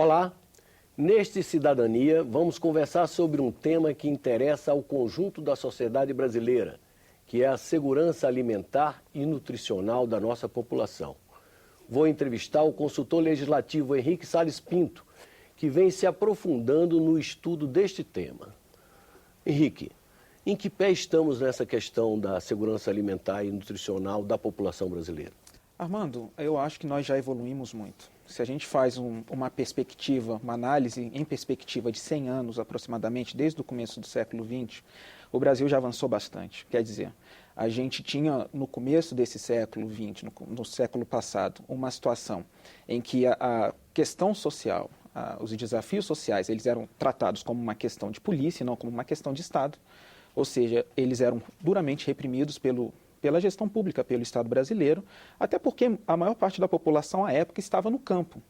Olá, neste Cidadania vamos conversar sobre um tema que interessa ao conjunto da sociedade brasileira, que é a segurança alimentar e nutricional da nossa população. Vou entrevistar o consultor legislativo Henrique Salles Pinto, que vem se aprofundando no estudo deste tema. Henrique, em que pé estamos nessa questão da segurança alimentar e nutricional da população brasileira? Armando, eu acho que nós já evoluímos muito. Se a gente faz uma perspectiva, uma análise em perspectiva de 100 anos aproximadamente, desde o começo do século XX, o Brasil já avançou bastante. Quer dizer, a gente tinha no começo desse século XX, no século passado, uma situação em que a questão social, os desafios sociais, eles eram tratados como uma questão de polícia, não como uma questão de Estado. Ou seja, eles eram duramente reprimidos pela gestão pública, pelo Estado brasileiro, até porque a maior parte da população à época estava no campo.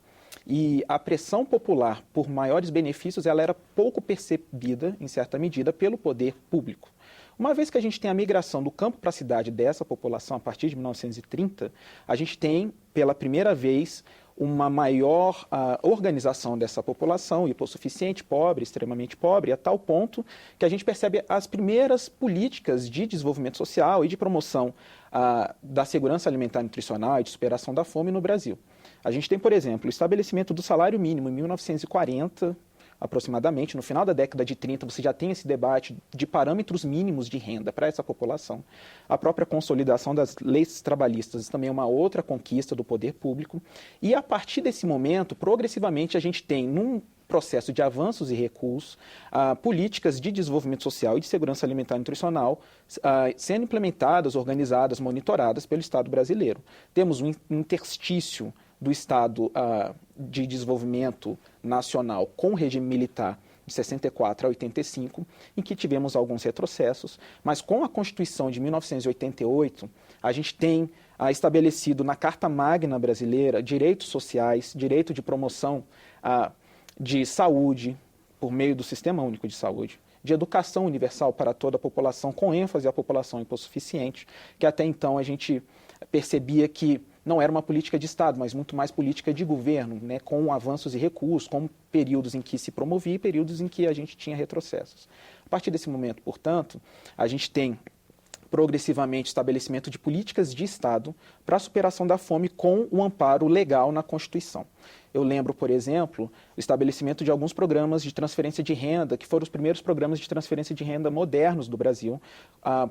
E a pressão popular por maiores benefícios ela era pouco percebida, em certa medida, pelo poder público. Uma vez que a gente tem a migração do campo para a cidade dessa população a partir de 1930, a gente tem, pela primeira vez, uma maior organização dessa população hipossuficiente, pobre, extremamente pobre, a tal ponto que a gente percebe as primeiras políticas de desenvolvimento social e de promoção da segurança alimentar e nutricional e de superação da fome no Brasil. A gente tem, por exemplo, o estabelecimento do salário mínimo em 1940, aproximadamente, no final da década de 30, você já tem esse debate de parâmetros mínimos de renda para essa população. A própria consolidação das leis trabalhistas também é uma outra conquista do poder público. E a partir desse momento, progressivamente, a gente tem, num processo de avanços e recuos, políticas de desenvolvimento social e de segurança alimentar e nutricional sendo implementadas, organizadas, monitoradas pelo Estado brasileiro. Temos um interstício do Estado de Desenvolvimento Nacional com o regime militar de 64 a 85, em que tivemos alguns retrocessos, mas com a Constituição de 1988, a gente tem estabelecido na Carta Magna brasileira direitos sociais, direito de promoção de saúde por meio do Sistema Único de Saúde, de educação universal para toda a população, com ênfase à população hipossuficiente, que até então a gente percebia que não era uma política de Estado, mas muito mais política de governo, né, com avanços e recuos, com períodos em que se promovia e períodos em que a gente tinha retrocessos. A partir desse momento, portanto, a gente tem progressivamente estabelecimento de políticas de Estado para a superação da fome com o amparo legal na Constituição. Eu lembro, por exemplo, o estabelecimento de alguns programas de transferência de renda, que foram os primeiros programas de transferência de renda modernos do Brasil.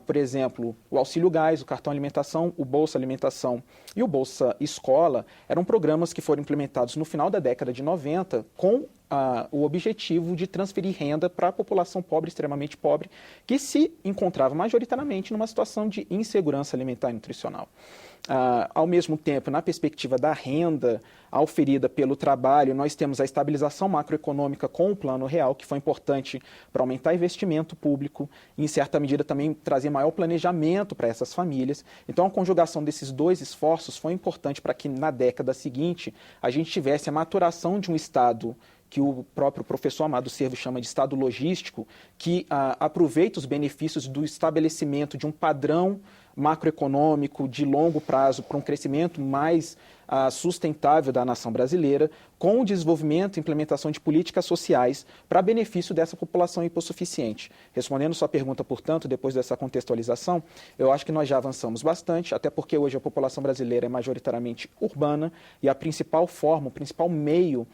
Por exemplo, o Auxílio Gás, o Cartão Alimentação, o Bolsa Alimentação e o Bolsa Escola eram programas que foram implementados no final da década de 90 com o objetivo de transferir renda para a população pobre, extremamente pobre, que se encontrava majoritariamente numa situação de insegurança alimentar e nutricional. Ao mesmo tempo, na perspectiva da renda auferida pelo trabalho, nós temos a estabilização macroeconômica com o Plano Real, que foi importante para aumentar investimento público e, em certa medida, também trazer maior planejamento para essas famílias. Então, a conjugação desses dois esforços foi importante para que, na década seguinte, a gente tivesse a maturação de um Estado que o próprio professor Amado Servo chama de Estado logístico, que aproveita os benefícios do estabelecimento de um padrão macroeconômico de longo prazo para um crescimento mais sustentável da nação brasileira, com o desenvolvimento e implementação de políticas sociais para benefício dessa população hipossuficiente. Respondendo sua pergunta, portanto, depois dessa contextualização, eu acho que nós já avançamos bastante, até porque hoje a população brasileira é majoritariamente urbana e a principal forma, o principal meio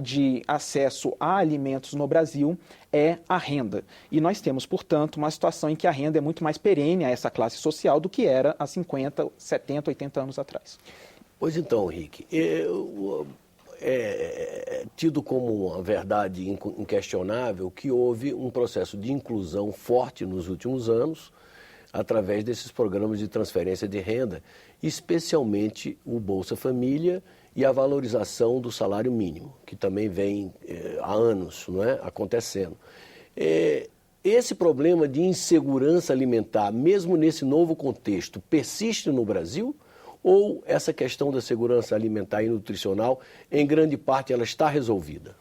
de acesso a alimentos no Brasil é a renda. E nós temos, portanto, uma situação em que a renda é muito mais perene a essa classe social do que era há 50, 70, 80 anos atrás. Pois então, Henrique, é tido como uma verdade inquestionável que houve um processo de inclusão forte nos últimos anos, através desses programas de transferência de renda, especialmente o Bolsa Família e a valorização do salário mínimo, que também vem há anos, não é, acontecendo. Esse problema de insegurança alimentar, mesmo nesse novo contexto, persiste no Brasil? Ou essa questão da segurança alimentar e nutricional, em grande parte, ela está resolvida?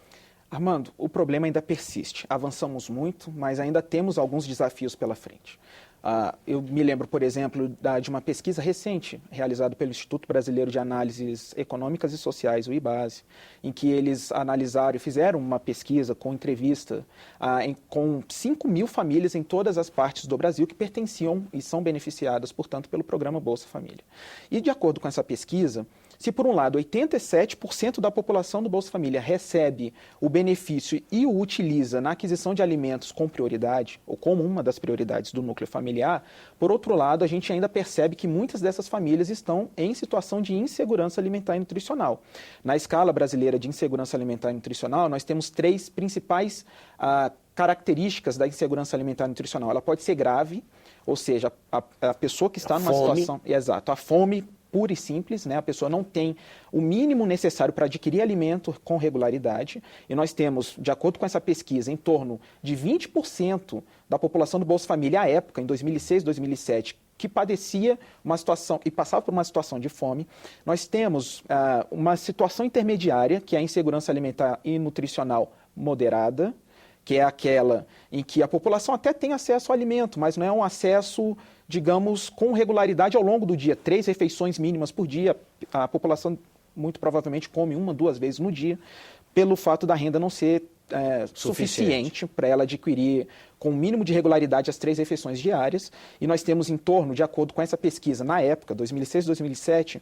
Armando, o problema ainda persiste. Avançamos muito, mas ainda temos alguns desafios pela frente. Eu me lembro, por exemplo, de uma pesquisa recente realizada pelo Instituto Brasileiro de Análises Econômicas e Sociais, o IBASE, em que eles analisaram e fizeram uma pesquisa com entrevista com 5.000 famílias em todas as partes do Brasil que pertenciam e são beneficiadas, portanto, pelo programa Bolsa Família. E, de acordo com essa pesquisa, se, por um lado, 87% da população do Bolsa Família recebe o benefício e o utiliza na aquisição de alimentos com prioridade, ou como uma das prioridades do núcleo familiar, por outro lado, a gente ainda percebe que muitas dessas famílias estão em situação de insegurança alimentar e nutricional. Na escala brasileira de insegurança alimentar e nutricional, nós temos 3 principais características da insegurança alimentar e nutricional. Ela pode ser grave, ou seja, a pessoa que está numa situação... Exato, a fome pura e simples, né? A pessoa não tem o mínimo necessário para adquirir alimento com regularidade. E nós temos, de acordo com essa pesquisa, em torno de 20% da população do Bolsa Família à época, em 2006, 2007, que padecia uma situação e passava por uma situação de fome. Nós temos uma situação intermediária, que é a insegurança alimentar e nutricional moderada, que é aquela em que a população até tem acesso ao alimento, mas não é um acesso, digamos, com regularidade ao longo do dia. 3 refeições mínimas por dia, a população muito provavelmente come 1, 2 vezes no dia, pelo fato da renda não ser suficiente para ela adquirir com o mínimo de regularidade as 3 refeições diárias. E nós temos em torno, de acordo com essa pesquisa, na época, 2006, 2007,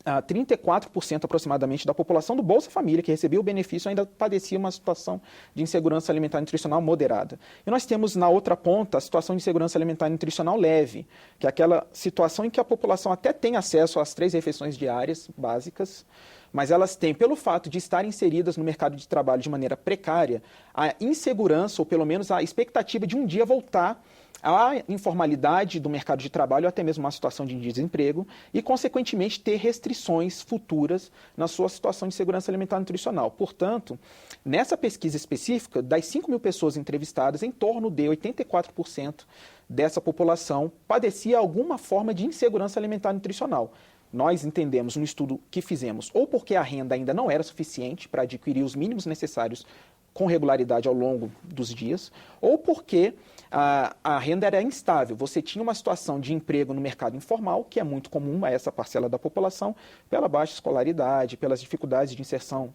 34% aproximadamente da população do Bolsa Família que recebia o benefício ainda padecia uma situação de insegurança alimentar e nutricional moderada. E nós temos na outra ponta a situação de insegurança alimentar e nutricional leve, que é aquela situação em que a população até tem acesso às 3 refeições diárias básicas, mas elas têm, pelo fato de estar inseridas no mercado de trabalho de maneira precária, a insegurança, ou pelo menos a expectativa de um dia voltar à informalidade do mercado de trabalho, ou até mesmo uma situação de desemprego, e, consequentemente, ter restrições futuras na sua situação de segurança alimentar e nutricional. Portanto, nessa pesquisa específica, das 5.000 pessoas entrevistadas, em torno de 84% dessa população padecia alguma forma de insegurança alimentar e nutricional. Nós entendemos no estudo que fizemos, ou porque a renda ainda não era suficiente para adquirir os mínimos necessários com regularidade ao longo dos dias, ou porque a renda era instável. Você tinha uma situação de emprego no mercado informal, que é muito comum a essa parcela da população, pela baixa escolaridade, pelas dificuldades de inserção,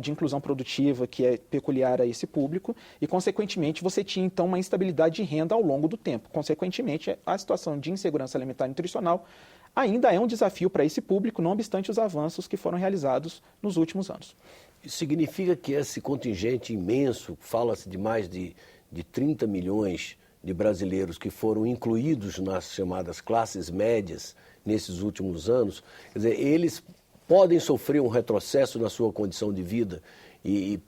de inclusão produtiva, que é peculiar a esse público, e, consequentemente, você tinha, então, uma instabilidade de renda ao longo do tempo. Consequentemente, a situação de insegurança alimentar e nutricional ainda é um desafio para esse público, não obstante os avanços que foram realizados nos últimos anos. Isso significa que esse contingente imenso, fala-se de mais de 30 milhões de brasileiros que foram incluídos nas chamadas classes médias nesses últimos anos, quer dizer, eles podem sofrer um retrocesso na sua condição de vida e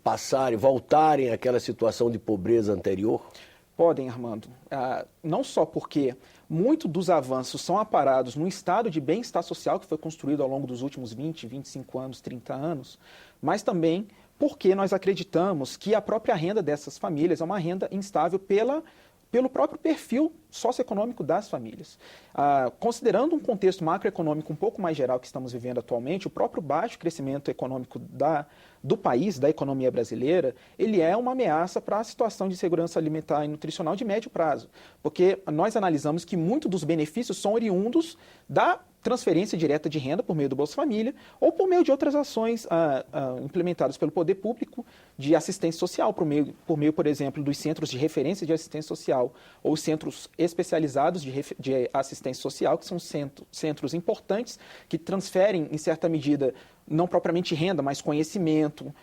voltarem àquela situação de pobreza anterior? Podem, Armando. Não só porque muitos dos avanços são aparados no estado de bem-estar social que foi construído ao longo dos últimos 20, 25 anos, 30 anos, mas também porque nós acreditamos que a própria renda dessas famílias é uma renda instável pelo próprio perfil socioeconômico das famílias. Considerando um contexto macroeconômico um pouco mais geral que estamos vivendo atualmente, o próprio baixo crescimento econômico do país, da economia brasileira, ele é uma ameaça para a situação de segurança alimentar e nutricional de médio prazo, porque nós analisamos que muitos dos benefícios são oriundos da transferência direta de renda por meio do Bolsa Família ou por meio de outras ações implementadas pelo poder público de assistência social, por meio, por exemplo, dos centros de referência de assistência social ou centros especializados de assistência social, que são centros importantes que transferem, em certa medida, não propriamente renda, mas conhecimento,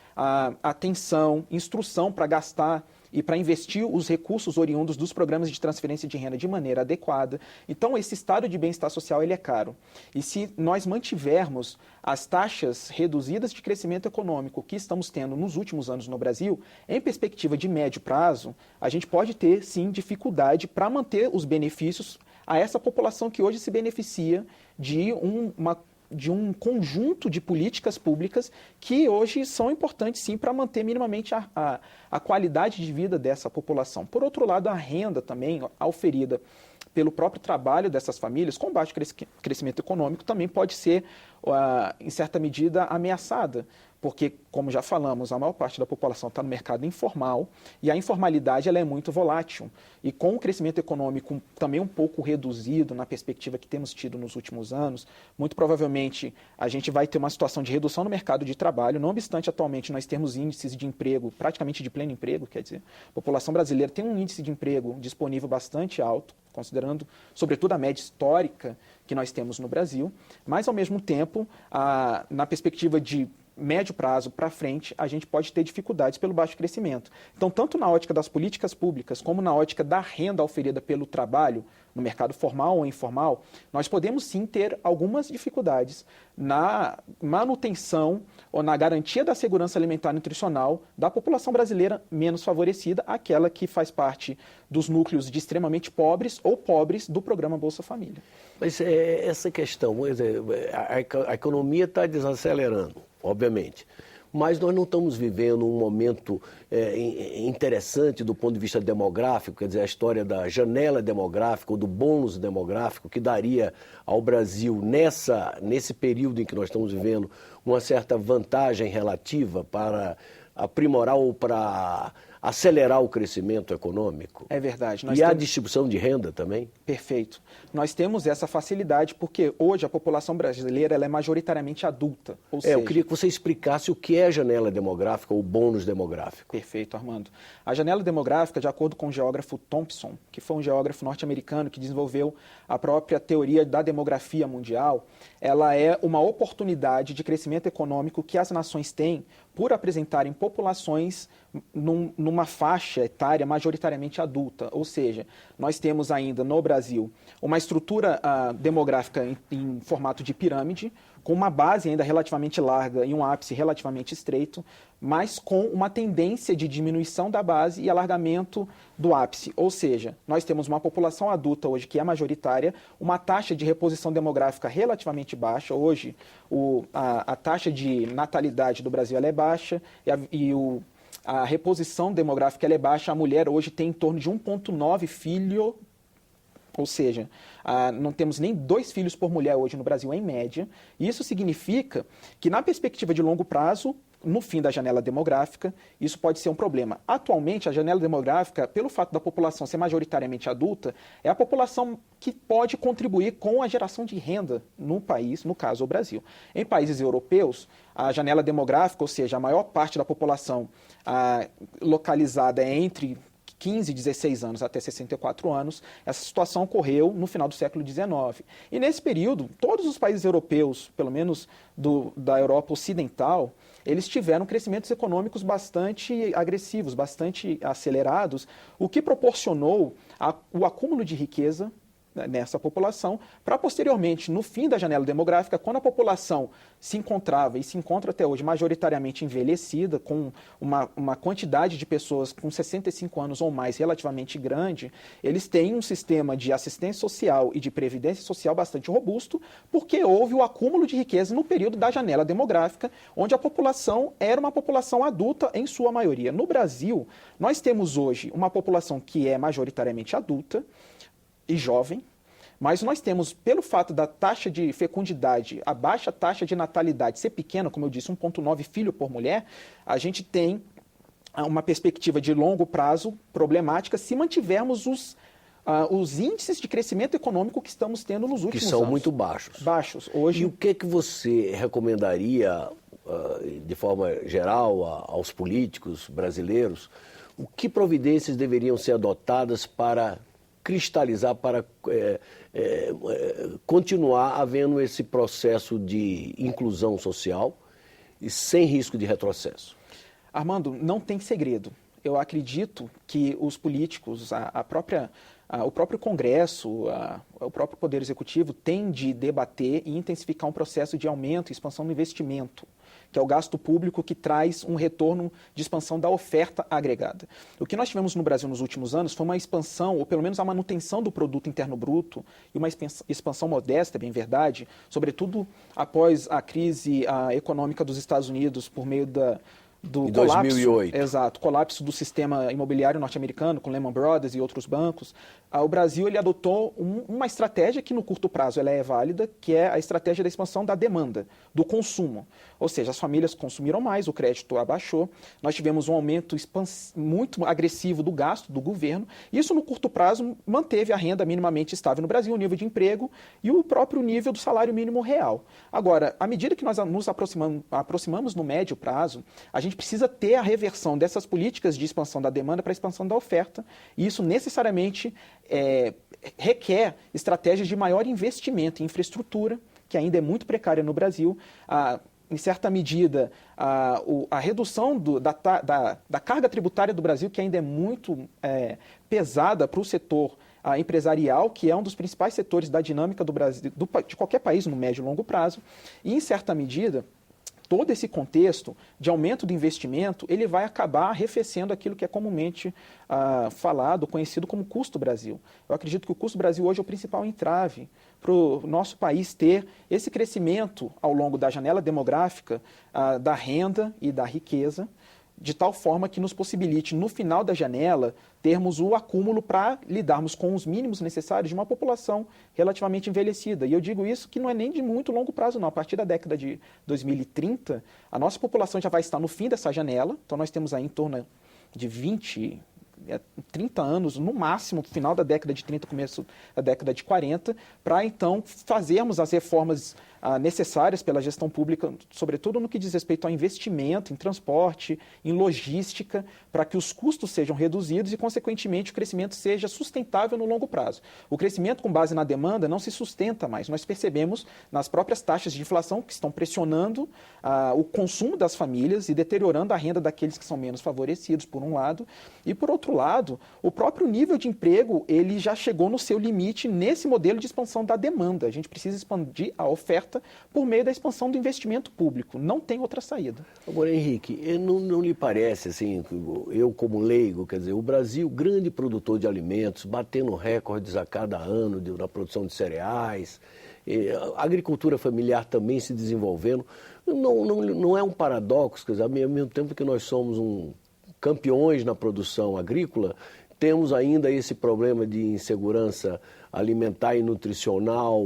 atenção, instrução para gastar e para investir os recursos oriundos dos programas de transferência de renda de maneira adequada. Então, esse estado de bem-estar social ele é caro. E se nós mantivermos as taxas reduzidas de crescimento econômico que estamos tendo nos últimos anos no Brasil, em perspectiva de médio prazo, a gente pode ter, sim, dificuldade para manter os benefícios a essa população que hoje se beneficia de um conjunto de políticas públicas que hoje são importantes, sim, para manter minimamente a qualidade de vida dessa população. Por outro lado, a renda também oferida pelo próprio trabalho dessas famílias, com baixo crescimento econômico, também pode ser, em certa medida, ameaçada, porque, como já falamos, a maior parte da população está no mercado informal e a informalidade ela é muito volátil. E com o crescimento econômico também um pouco reduzido na perspectiva que temos tido nos últimos anos, muito provavelmente a gente vai ter uma situação de redução no mercado de trabalho, não obstante atualmente nós temos índices de emprego praticamente de pleno emprego, quer dizer, a população brasileira tem um índice de emprego disponível bastante alto, considerando, sobretudo, a média histórica que nós temos no Brasil, mas, ao mesmo tempo, na perspectiva de médio prazo para frente, a gente pode ter dificuldades pelo baixo crescimento. Então, tanto na ótica das políticas públicas, como na ótica da renda oferida pelo trabalho, no mercado formal ou informal, nós podemos sim ter algumas dificuldades na manutenção ou na garantia da segurança alimentar e nutricional da população brasileira menos favorecida, aquela que faz parte dos núcleos de extremamente pobres ou pobres do programa Bolsa Família. Mas essa questão, a economia está desacelerando, obviamente, mas nós não estamos vivendo um momento interessante do ponto de vista demográfico, quer dizer, a história da janela demográfica ou do bônus demográfico que daria ao Brasil, nesse período em que nós estamos vivendo, uma certa vantagem relativa para aprimorar ou para acelerar o crescimento econômico. É verdade. A distribuição de renda também? Perfeito. Nós temos essa facilidade porque hoje a população brasileira ela é majoritariamente adulta. Ou seja, eu queria que você explicasse o que é a janela demográfica ou bônus demográfico. Perfeito, Armando. A janela demográfica, de acordo com o geógrafo Thompson, que foi um geógrafo norte-americano que desenvolveu a própria teoria da demografia mundial, ela é uma oportunidade de crescimento econômico que as nações têm por apresentarem populações numa faixa etária majoritariamente adulta. Ou seja, nós temos ainda no Brasil uma estrutura demográfica em formato de pirâmide, com uma base ainda relativamente larga e um ápice relativamente estreito, mas com uma tendência de diminuição da base e alargamento do ápice. Ou seja, nós temos uma população adulta hoje que é majoritária, uma taxa de reposição demográfica relativamente baixa. Hoje, a taxa de natalidade do Brasil ela é baixa a reposição demográfica ela é baixa. A mulher hoje tem em torno de 1,9 filho. Ou seja, não temos nem 2 filhos por mulher hoje no Brasil, em média. E isso significa que, na perspectiva de longo prazo, no fim da janela demográfica, isso pode ser um problema. Atualmente, a janela demográfica, pelo fato da população ser majoritariamente adulta, é a população que pode contribuir com a geração de renda no país, no caso, o Brasil. Em países europeus, a janela demográfica, ou seja, a maior parte da população localizada é entre 15, 16 anos até 64 anos, essa situação ocorreu no final do século XIX. E nesse período, todos os países europeus, pelo menos da Europa Ocidental, eles tiveram crescimentos econômicos bastante agressivos, bastante acelerados, o que proporcionou o acúmulo de riqueza nessa população, para posteriormente, no fim da janela demográfica, quando a população se encontrava e se encontra até hoje majoritariamente envelhecida, com uma quantidade de pessoas com 65 anos ou mais relativamente grande, eles têm um sistema de assistência social e de previdência social bastante robusto, porque houve o acúmulo de riqueza no período da janela demográfica, onde a população era uma população adulta em sua maioria. No Brasil, nós temos hoje uma população que é majoritariamente adulta e jovem, mas nós temos, pelo fato da taxa de fecundidade, a baixa taxa de natalidade ser pequena, como eu disse, 1,9 filho por mulher, a gente tem uma perspectiva de longo prazo problemática se mantivermos os índices de crescimento econômico que estamos tendo nos últimos anos. Que são muito baixos. Baixos. Hoje... E o que você recomendaria, de forma geral, aos políticos brasileiros? O que providências deveriam ser adotadas para cristalizar, para continuar havendo esse processo de inclusão social e sem risco de retrocesso? Armando, não tem segredo. Eu acredito que os políticos, o próprio Congresso, o próprio Poder Executivo tem de debater e intensificar um processo de aumento e expansão do investimento, que é o gasto público que traz um retorno de expansão da oferta agregada. O que nós tivemos no Brasil nos últimos anos foi uma expansão, ou pelo menos a manutenção do produto interno bruto, e uma expansão modesta, é bem verdade, sobretudo após a crise econômica dos Estados Unidos por meio do em colapso, 2008. exato, colapso do sistema imobiliário norte-americano, com Lehman Brothers e outros bancos, o Brasil ele adotou uma estratégia que no curto prazo ela é válida, que é a estratégia da expansão da demanda, do consumo. Ou seja, as famílias consumiram mais, o crédito abaixou, nós tivemos um aumento muito agressivo do gasto do governo, e isso no curto prazo manteve a renda minimamente estável no Brasil, o nível de emprego e o próprio nível do salário mínimo real. Agora, à medida que nós nos aproximamos no médio prazo, a gente precisa ter a reversão dessas políticas de expansão da demanda para a expansão da oferta, e isso necessariamente requer estratégias de maior investimento em infraestrutura, que ainda é muito precária no Brasil. Em certa medida, a redução da carga tributária do Brasil, que ainda é muito pesada para o setor empresarial, que é um dos principais setores da dinâmica do Brasil, de qualquer país no médio e longo prazo, e, em certa medida, todo esse contexto de aumento do investimento, ele vai acabar arrefecendo aquilo que é comumente falado, conhecido como custo Brasil. Eu acredito que o custo Brasil hoje é o principal entrave para o nosso país ter esse crescimento ao longo da janela demográfica da renda e da riqueza, de tal forma que nos possibilite, no final da janela, termos o acúmulo para lidarmos com os mínimos necessários de uma população relativamente envelhecida. E eu digo isso que não é nem de muito longo prazo, não. A partir da década de 2030, a nossa população já vai estar no fim dessa janela, então nós temos aí em torno de 30 anos, no máximo, final da década de 30, começo da década de 40, para então fazermos as reformas necessárias pela gestão pública, sobretudo no que diz respeito ao investimento em transporte, em logística, para que os custos sejam reduzidos e, consequentemente, o crescimento seja sustentável no longo prazo. O crescimento com base na demanda não se sustenta mais. Nós percebemos nas próprias taxas de inflação que estão pressionando o consumo das famílias e deteriorando a renda daqueles que são menos favorecidos, por um lado, e, por outro lado, o próprio nível de emprego ele já chegou no seu limite nesse modelo de expansão da demanda. A gente precisa expandir a oferta por meio da expansão do investimento público. Não tem outra saída. Agora, Henrique, não lhe parece, assim, eu como leigo, quer dizer, o Brasil, grande produtor de alimentos, batendo recordes a cada ano na produção de cereais, a agricultura familiar também se desenvolvendo, não é um paradoxo, quer dizer, ao mesmo tempo que nós somos campeões na produção agrícola, temos ainda esse problema de insegurança alimentar e nutricional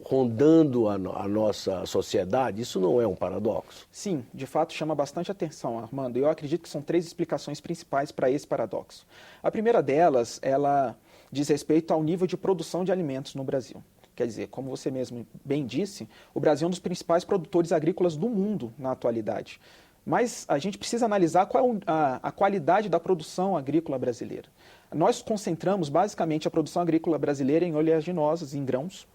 rondando a nossa sociedade. Isso não é um paradoxo? Sim, de fato chama bastante atenção, Armando. Eu acredito que são 3 explicações principais para esse paradoxo. A primeira delas, ela diz respeito ao nível de produção de alimentos no Brasil. Quer dizer, como você mesmo bem disse, o Brasil é um dos principais produtores agrícolas do mundo na atualidade. Mas a gente precisa analisar qual é a qualidade da produção agrícola brasileira. Nós concentramos basicamente a produção agrícola brasileira em oleaginosas, em grãos,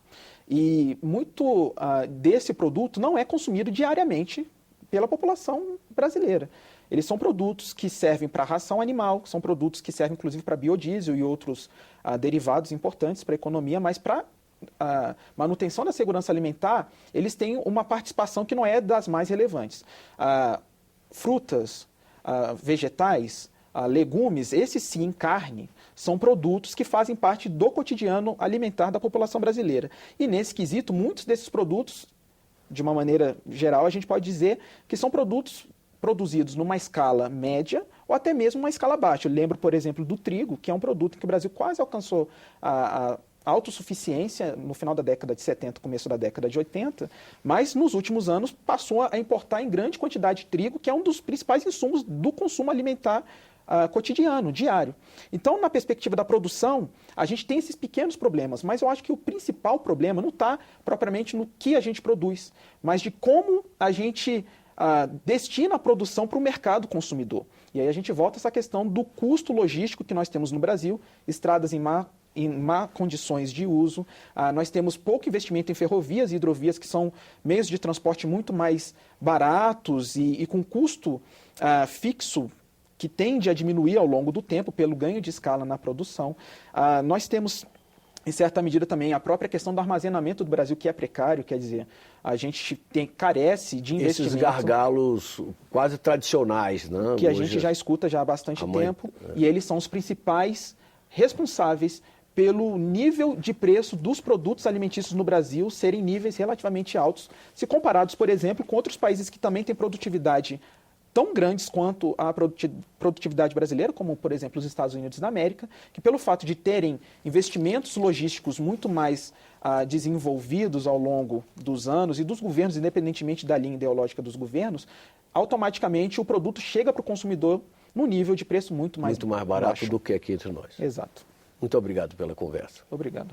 e muito desse produto não é consumido diariamente pela população brasileira. Eles são produtos que servem para ração animal, são produtos que servem inclusive para biodiesel e outros derivados importantes para a economia, mas para a manutenção da segurança alimentar, eles têm uma participação que não é das mais relevantes. Frutas, vegetais, legumes, esses sim, carne, são produtos que fazem parte do cotidiano alimentar da população brasileira. E nesse quesito, muitos desses produtos, de uma maneira geral, a gente pode dizer que são produtos produzidos numa escala média ou até mesmo uma escala baixa. Eu lembro, por exemplo, do trigo, que é um produto que o Brasil quase alcançou a autossuficiência no final da década de 70, começo da década de 80, mas nos últimos anos passou a importar em grande quantidade de trigo, que é um dos principais insumos do consumo alimentar cotidiano, diário. Então, na perspectiva da produção, a gente tem esses pequenos problemas, mas eu acho que o principal problema não está propriamente no que a gente produz, mas de como a gente destina a produção para o mercado consumidor. E aí a gente volta a essa questão do custo logístico que nós temos no Brasil, estradas em má condições de uso, nós temos pouco investimento em ferrovias e hidrovias, que são meios de transporte muito mais baratos e com custo fixo, que tende a diminuir ao longo do tempo pelo ganho de escala na produção. Nós temos, em certa medida, também a própria questão do armazenamento do Brasil, que é precário, quer dizer, a gente carece de investimento. Esses gargalos quase tradicionais, né? Que a gente já escuta já há bastante tempo, e eles são os principais responsáveis pelo nível de preço dos produtos alimentícios no Brasil serem níveis relativamente altos, se comparados, por exemplo, com outros países que também têm produtividade tão grandes quanto a produtividade brasileira, como, por exemplo, os Estados Unidos da América, que pelo fato de terem investimentos logísticos muito mais desenvolvidos ao longo dos anos e dos governos, independentemente da linha ideológica dos governos, automaticamente o produto chega para o consumidor num nível de preço muito mais barato baixo do que aqui entre nós. Exato. Muito obrigado pela conversa. Obrigado.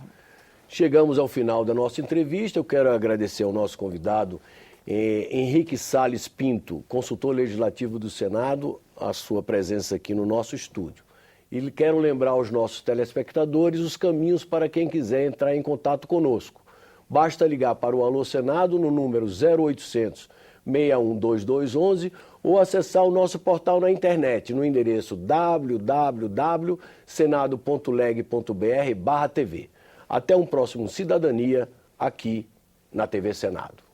Chegamos ao final da nossa entrevista. Eu quero agradecer ao nosso convidado, Henrique Salles Pinto, consultor legislativo do Senado, a sua presença aqui no nosso estúdio. E quero lembrar aos nossos telespectadores os caminhos para quem quiser entrar em contato conosco. Basta ligar para o Alô Senado no número 0800 612211 ou acessar o nosso portal na internet no endereço www.senado.leg.br/TV. Até um próximo Cidadania aqui na TV Senado.